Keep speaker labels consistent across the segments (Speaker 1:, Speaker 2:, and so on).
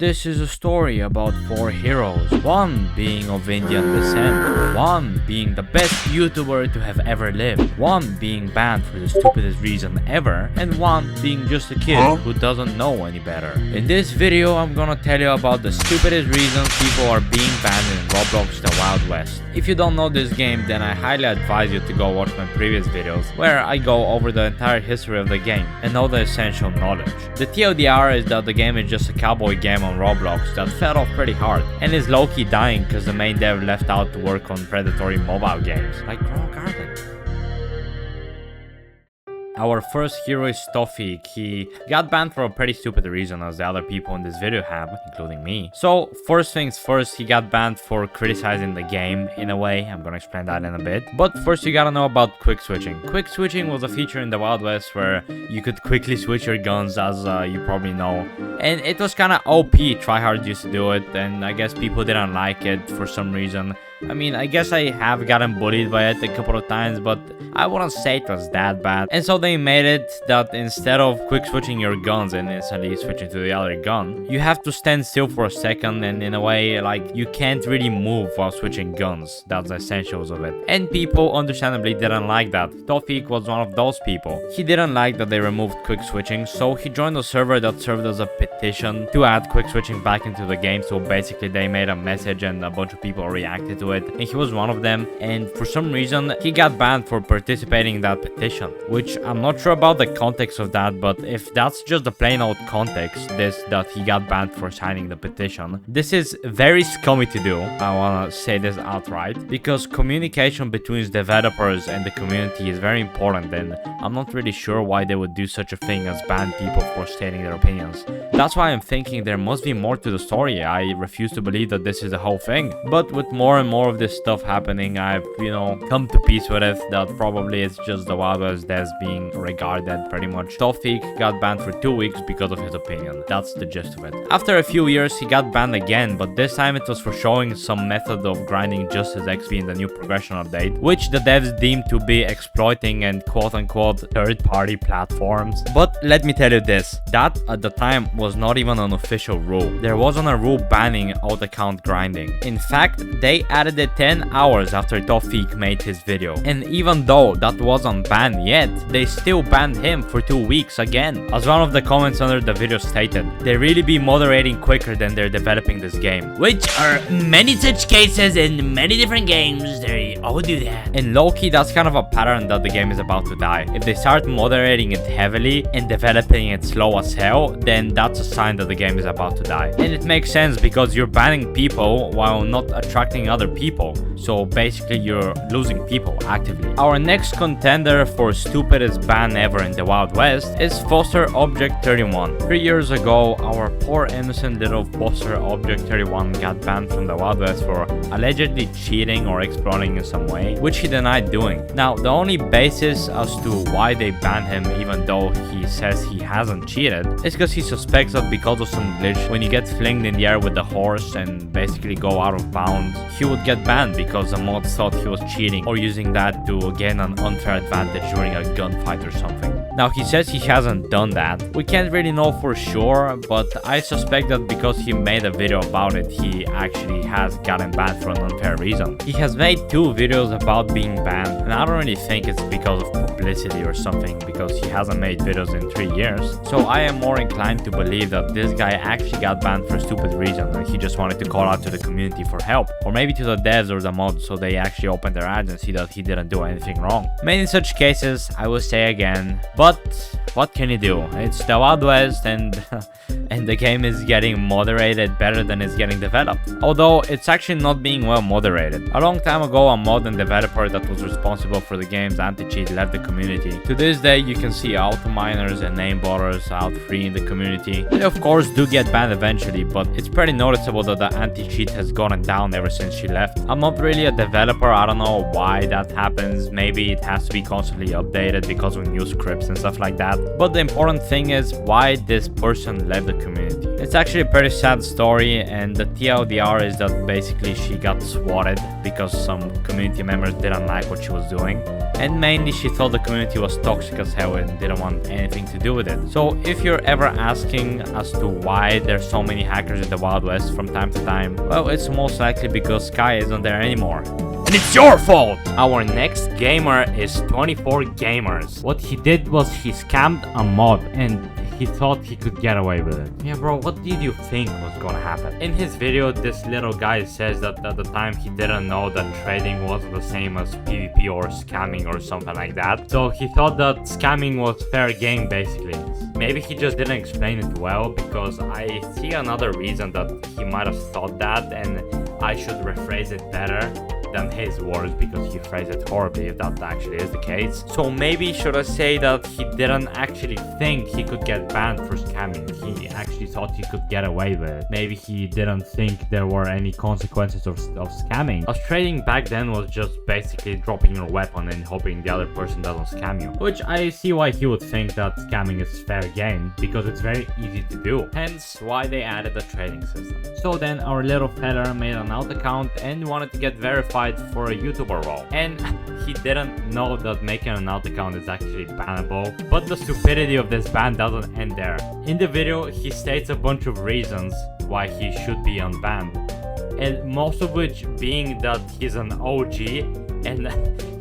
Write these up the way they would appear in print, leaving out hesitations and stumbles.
Speaker 1: This is a story about 4 heroes, one being of Indian descent, one being the best YouTuber to have ever lived, one being banned for the stupidest reason ever, and one being just a kid who doesn't know any better. In this video, I'm gonna tell you about the stupidest reasons people are being banned in Roblox The Wild West. If you don't know this game, then I highly advise you to go watch my previous videos, where I go over the entire history of the game and all the essential knowledge. The TLDR is that the game is just a cowboy game on Roblox that fell off pretty hard and is low-key dying because the main dev left out to work on predatory mobile games like Grow Garden. Our first hero is TTOUFIQ. He got banned for a pretty stupid reason, as the other people in this video have, including me. So first things first, he got banned for criticizing the game in a way. I'm gonna explain that in a bit. But first you gotta know about quick switching. Quick switching was a feature in the Wild West where you could quickly switch your guns, as you probably know. And it was kinda OP. Tryhard used to do it, and I guess people didn't like it for some reason. I mean, I guess I have gotten bullied by it a couple of times, but I wouldn't say it was that bad. And so they made it that instead of quick switching your guns and instantly switching to the other gun, you have to stand still for a second, and in a way, like, you can't really move while switching guns. That's the essentials of it. And people understandably didn't like that. TTOUFIQ was one of those people. He didn't like that they removed quick switching, so he joined a server that served as a petition to add quick switching back into the game. So basically they made a message and a bunch of people reacted to it, and he was one of them. And for some reason he got banned for participating in that petition, which I'm not sure about the context of that, but if that's just the plain old context, that he got banned for signing the petition, this is very scummy to do. I wanna say this outright, because communication between developers and the community is very important, and I'm not really sure why they would do such a thing as ban people for stating their opinions. That's why I'm thinking there must be more to the story. I refuse to believe that this is the whole thing. But with more and more of this stuff happening, I've, come to peace with it, that probably it's just the Wild West devs being regarded pretty much. TTOUFIQ got banned for 2 weeks because of his opinion. That's the gist of it. After a few years, he got banned again, but this time it was for showing some method of grinding Justice XP in the new progression update, which the devs deemed to be exploiting and quote-unquote third-party platforms. But let me tell you this, that at the time was not even an official rule. There wasn't a rule banning out-account grinding. In fact, they added it 10 hours after TTOUFIQ made his video. And even though that wasn't banned yet, they still banned him for 2 weeks again. As one of the comments under the video stated, they really be moderating quicker than they're developing this game.
Speaker 2: Which are many such cases in many different games, they all do that.
Speaker 1: And low-key, that's kind of a pattern that the game is about to die. If they start moderating it heavily and developing it slow as hell, then that's a sign that the game is about to die. And it makes sense because you're banning people while not attracting other people. So basically you're losing people actively. Our next contender for stupidest ban ever in the Wild West is Foster Object 31. 3 years ago, our poor innocent little Foster Object 31 got banned from the Wild West for allegedly cheating or exploiting in some way, which he denied doing. Now, the only basis as to why they banned him, even though he says he hasn't cheated, is because he suspects that because of some glitch, when you get flinged in the air with the horse and basically go out of bounds, he would get banned because the mods thought he was cheating or using that to gain an unfair advantage during a gunfight or something. Now, he says he hasn't done that. We can't really know for sure, but I suspect that because he made a video about it, he actually has gotten banned for an unfair reason. He has made 2 videos about being banned, and I don't really think it's because of publicity or something, because he hasn't made videos in 3 years. So I am more inclined to believe that this guy actually got banned for a stupid reason, and he just wanted to call out to the community for help, or maybe to the devs or the mods, so they actually open their eyes and see that he didn't do anything wrong. Many such cases, I will say again, but what can you do? It's the Wild West, and the game is getting moderated better than it's getting developed. Although it's actually not being well moderated. A long time ago, a mod and developer that was responsible for the game's anti-cheat left the community. To this day, you can see auto miners and name botters out free in the community. They of course do get banned eventually, but it's pretty noticeable that the anti-cheat has gone down ever since she left. I'm not really a developer, I don't know why that happens. Maybe it has to be constantly updated because of new scripts and stuff like that. But the important thing is why this person left the community. community. It's actually a pretty sad story, and the TLDR is that basically she got swatted because some community members didn't like what she was doing. And mainly she thought the community was toxic as hell and didn't want anything to do with it. So if you're ever asking as to why there's so many hackers in the Wild West from time to time, well, it's most likely because Sky isn't there anymore. And it's your fault! Our next gamer is 24 Gamers. What he did was he scammed a mod and he thought he could get away with it. Yeah, bro, what did you think was gonna happen? In his video, this little guy says that at the time he didn't know that trading wasn't the same as PvP or scamming or something like that. So he thought that scamming was fair game, basically. Maybe he just didn't explain it well, because I see another reason that he might have thought that, and I should rephrase it better than his words, because he phrased it horribly if that actually is the case. So maybe should I say that he didn't actually think he could get banned for scamming. He actually thought he could get away with it. Maybe he didn't think there were any consequences of scamming. As trading back then was just basically dropping your weapon and hoping the other person doesn't scam you. Which I see why he would think that scamming is fair game, because it's very easy to do. Hence why they added a trading system. So then our little fella made an alt account and wanted to get verified for a YouTuber role, and he didn't know that making an alt account is actually bannable. But the stupidity of this ban doesn't end there. In the video, he states a bunch of reasons why he should be unbanned, and most of which being that he's an OG and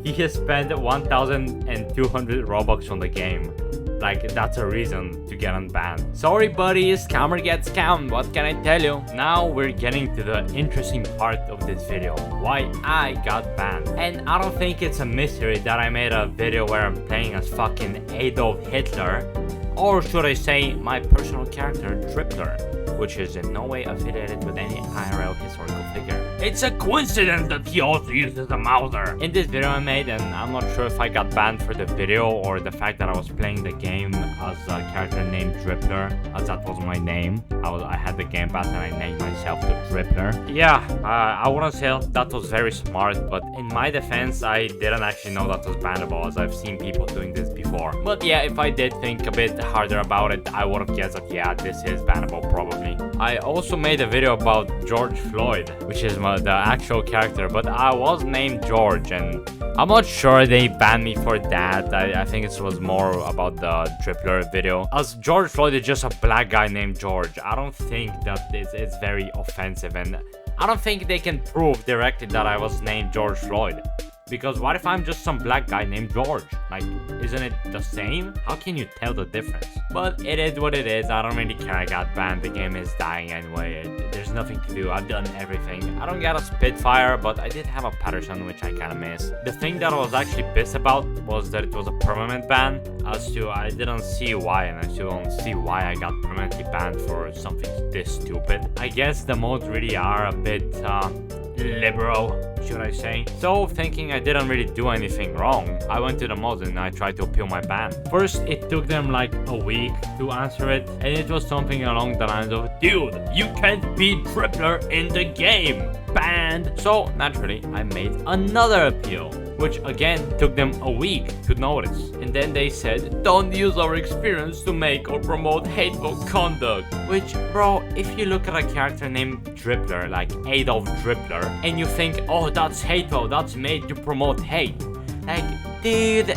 Speaker 1: he has spent 1,200 Robux on the game. Like, that's a reason to get unbanned. Sorry buddy, scammer gets scammed, what can I tell you? Now we're getting to the interesting part of this video, why I got banned. And I don't think it's a mystery that I made a video where I'm playing as fucking Adolf Hitler, or should I say my personal character Drippler, which is in no way affiliated with any IRL historical figure. It's a coincidence that he also uses a Mauser. In this video I made, and I'm not sure if I got banned for the video or the fact that I was playing the game as a character named Drippler, as that was my name. I had the game pass and I named myself the Drippler. Yeah, I wouldn't say that was very smart, but in my defense, I didn't actually know that was bannable, as I've seen people doing this before. But yeah, if I did think a bit harder about it, I would have guessed that yeah, this is bannable probably. I also made a video about George Floyd, which is the actual character, but I was named George, and I'm not sure they banned me for that. I think it was more about the Drippler video, as George Floyd is just a black guy named George. I don't think that it's very offensive, and I don't think they can prove directly that I was named George Floyd. Because what if I'm just some black guy named George? Like, isn't it the same? How can you tell the difference? But it is what it is. I don't really care. I got banned. The game is dying anyway. There's nothing to do. I've done everything. I don't got a Spitfire, but I did have a Patterson, which I kind of miss. The thing that I was actually pissed about was that it was a permanent ban. As to, I didn't see why, and I still don't see why I got permanently banned for something this stupid. I guess the mods really are a bit, liberal, should I say. So, thinking I didn't really do anything wrong, I went to the mods and I tried to appeal my ban. First, it took them like a week to answer it, and it was something along the lines of, dude, you can't beat Drippler in the game, banned. So, naturally, I made another appeal, which again took them a week to notice. And then they said, don't use our experience to make or promote hateful conduct. Which, bro, if you look at a character named Drippler, like Adolf Drippler, and you think, oh, that's hateful, that's made to promote hate. Like, dude,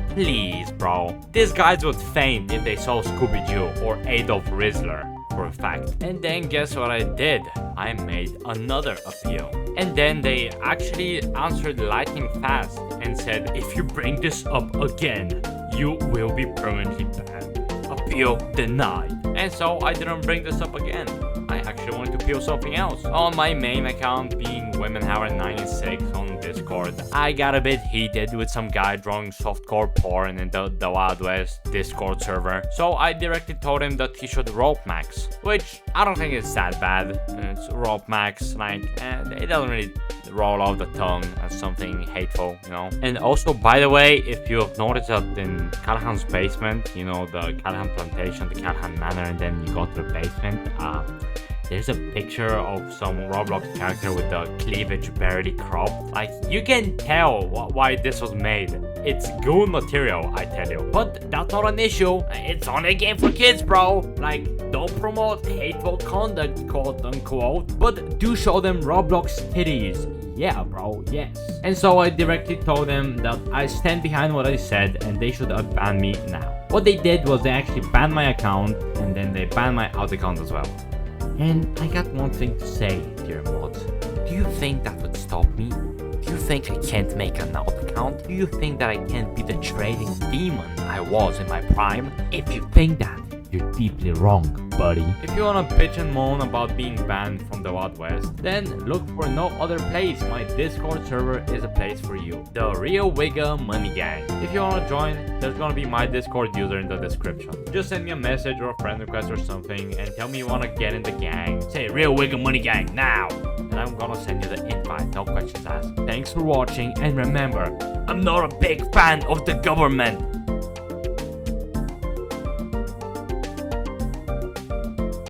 Speaker 1: please, bro. These guys would faint if they saw Scooby-Doo or Adolf Rizzler, for a fact. And then guess what I did? I made another appeal. And then they actually answered lightning fast and said, if you bring this up again, you will be permanently banned. Appeal denied. And so I didn't bring this up again. I actually wanted to appeal something else. On my main account, being WomenHoward96 on Discord, I got a bit heated with some guy drawing softcore porn in the Wild West Discord server. So I directly told him that he should rope max, which I don't think is that bad. It's rope max, like, it doesn't really roll off the tongue as something hateful, you know. And also, by the way, if you have noticed that in Callahan's basement, you know, the Callahan plantation, the Callahan manor, and then you go to the basement, there's a picture of some Roblox character with the cleavage barely cropped. Like, you can tell why this was made. It's goon material, I tell you. But that's not an issue. It's only a game for kids, bro. Like, don't promote hateful conduct, quote unquote, but do show them Roblox titties. Yeah, bro, yes. And so I directly told them that I stand behind what I said and they should unban me now. What they did was they actually banned my account and then they banned my out account as well. And I got one thing to say, dear mods. Do you think that would stop me? Do you think I can't make an out account? Do you think that I can't be the trading demon I was in my prime? If you think that, you're deeply wrong, buddy. If you wanna bitch and moan about being banned from the Wild West, then look for no other place. My Discord server is a place for you. The Real Wigga Money Gang. If you wanna join, there's gonna be my Discord user in the description. Just send me a message or a friend request or something and tell me you wanna get in the gang. Say Real Wigga Money Gang now! And I'm gonna send you the invite, no questions asked. Thanks for watching, and remember, I'm not a big fan of the government.